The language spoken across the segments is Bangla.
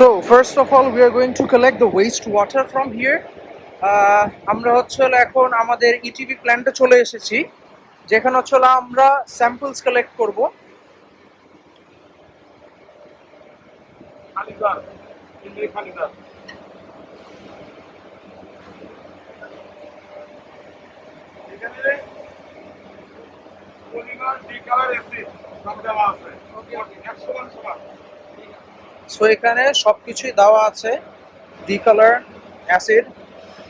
So first of all, we are going to collect the wastewater from here. আমরা হচ্ছে এখন আমাদের ইটিভি প্ল্যান্টে চলে এসেছি, যেখানে হচ্ছে আমরা স্যাম্পলস কালেক্ট করব। সো এখানে সবকিছুই দেওয়া আছে, ডি কালার, অ্যাসিড,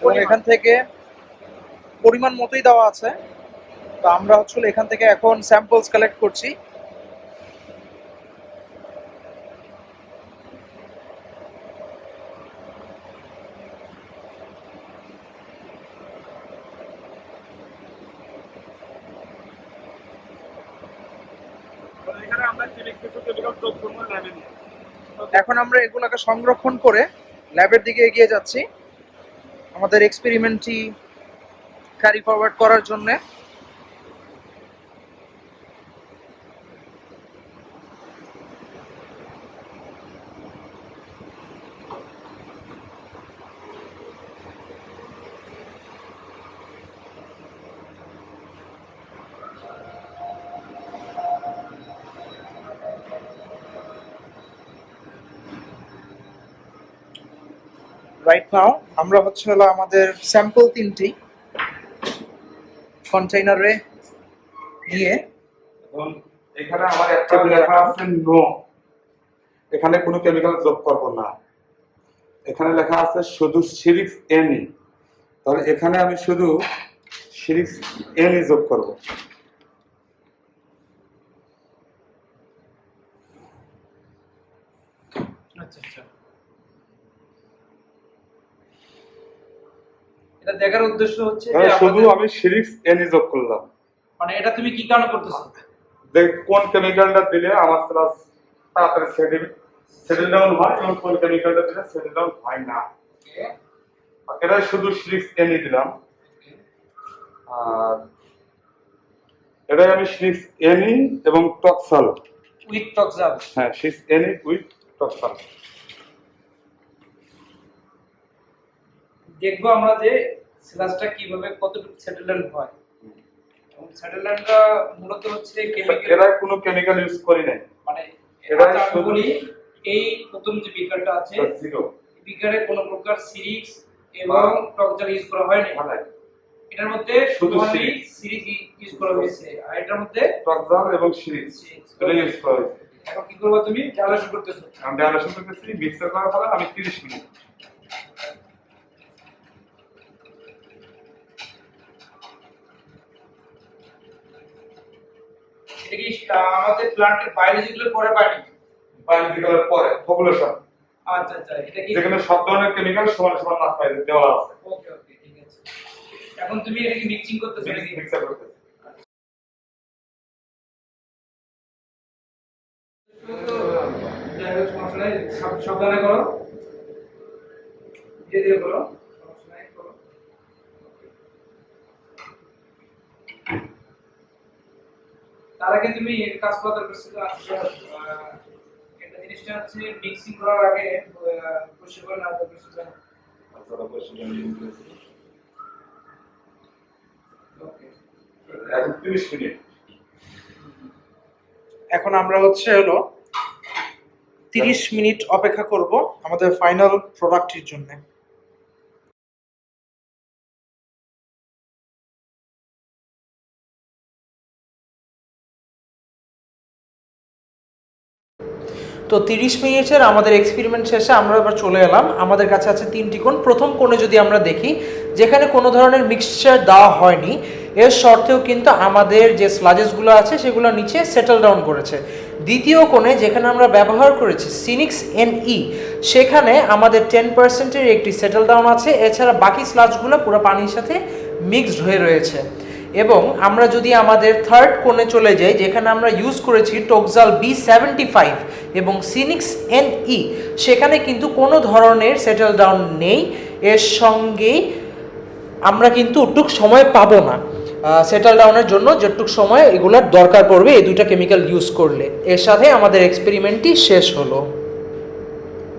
এবং এখান থেকে পরিমাণ মতোই দেওয়া আছে। তো আমরা হচ্ছে এখান থেকে এখন স্যাম্পলস কালেক্ট করছি। এখন আমরা এগুলোকে সংরক্ষণ করে ল্যাবের দিকে এগিয়ে যাচ্ছি আমাদের এক্সপেরিমেন্টটি ক্যারি ফরওয়ার্ড করার জন্য। রাইট নাও আমরা হচ্ছে আমাদের স্যাম্পল 3টি কন্টেইনারে নিয়ে, এখন এখানে আমার একটা লেখা আছে নো, এখানে কোনো কেমিক্যাল যোগ করব না। এখানে লেখা আছে শুধু সিরিক্স এনই, তাহলে এখানে আমি শুধু সিরিক্স এনই যোগ করব। আচ্ছা আচ্ছা, এটা দেখার উদ্দেশ্য হচ্ছে যে শুধু আমি সিরিক্স এনই যোগ করলাম। মানে এটা তুমি কি কারণে করতেছো? দেখ কোন কেমিক্যালটা দিলে আমার প্লাস তাড়াতাড়ি সেটেল ডাউন হয় এবং কোন কেমিক্যালটা দিলে সেটেল ডাউন হয় না। এটা শুধু সিরিক্স এনই দিলাম, আর এটা আমি সিরিক্স এনই এবং টক্সাল উইথ টক্সাল। হ্যাঁ, সিরিক্স এনই উইথ টক্সাল। দেখবো আমরা যে সিলাসটা কিভাবে কতটুকু সেটেলমেন্ট হয়, এবং সেটেলমেন্টটা মূলত হচ্ছে কেমিক্যাল। এরা কোনো কেমিক্যাল ইউজ করি নাই, মানে এটা আমি বলি এই প্রথম যে বিকারটা আছে জিরো, বিকারে কোনো প্রকার সিরিক্স এবং টক্সাল ইউজ করা হয় না। এটার মধ্যে শুধু সিরিক্স ইউজ করা হয়েছে, আর এটার মধ্যে টক্সাল এবং সিরিক্স এটা ইউজ করা হয়েছে। এখন কি করব, তুমি ডায়ালেশন করতেছো? আমি ডায়ালেশন করতেছি, মিক্সার করার পরে আমি 30 মিনিট। এটা কি আমাদের প্ল্যান্টের বায়োলজিক্যাল পরে পানি বায়োলজিক্যালের পরে পপুলেশন। আচ্ছা আচ্ছা, এটা কি যেখানে সব ধরনের কেমিক্যাল সমান সমান মাত্রায় দেওয়া আছে। ওকে ওকে, ঠিক আছে। এখন তুমি এটা কি মিক্সিং করতেছো নাকি? মিক্সার করতেছি। সাবধানে করো, ধীরে ধীরে করো, সমস্যা নাই, করো। তার আগে তুমি কাজ করা দরকার ছিল। এটা জিনিসটা হচ্ছে মিক্সিং করার আগে পরিষ্কার করে নেওয়া দরকার ছিল। এখন 30 মিনিট। এখন আমরা হচ্ছে 30 মিনিট অপেক্ষা করব আমাদের ফাইনাল প্রোডাক্টের জন্য। তো 30 মিনিটের আমাদের এক্সপেরিমেন্ট শেষে আমরা এবার চলে এলাম। আমাদের কাছে আছে 3টি কোণ। প্রথম কোণে যদি আমরা দেখি, যেখানে কোনো ধরনের মিক্সচার দেওয়া হয়নি, এর সত্ত্বেও কিন্তু আমাদের যে স্লাজেসগুলো আছে সেগুলো নিচে সেটেল ডাউন করেছে। দ্বিতীয় কোণে যেখানে আমরা ব্যবহার করেছি সিনিক্স এনই, সেখানে আমাদের 10%-এর একটি সেটেল ডাউন আছে, এছাড়া বাকি স্লাজগুলো পুরো পানির সাথে মিক্সড হয়ে রয়েছে। এবং আমরা যদি আমাদের থার্ড কোণে চলে যাই, যেখানে আমরা ইউজ করেছি টক্সাল B75 এবং সিনিক্স এনই, সেখানে কিন্তু কোনো ধরনের সেটেল ডাউন নেই। এর সঙ্গেই আমরা কিন্তু ওটুক সময় পাবো না সেটেল ডাউনের জন্য, যেটুক সময় এগুলোর দরকার পড়বে এই দুইটা কেমিক্যাল ইউজ করলে। এর সাথে আমাদের এক্সপেরিমেন্টটি শেষ হলো।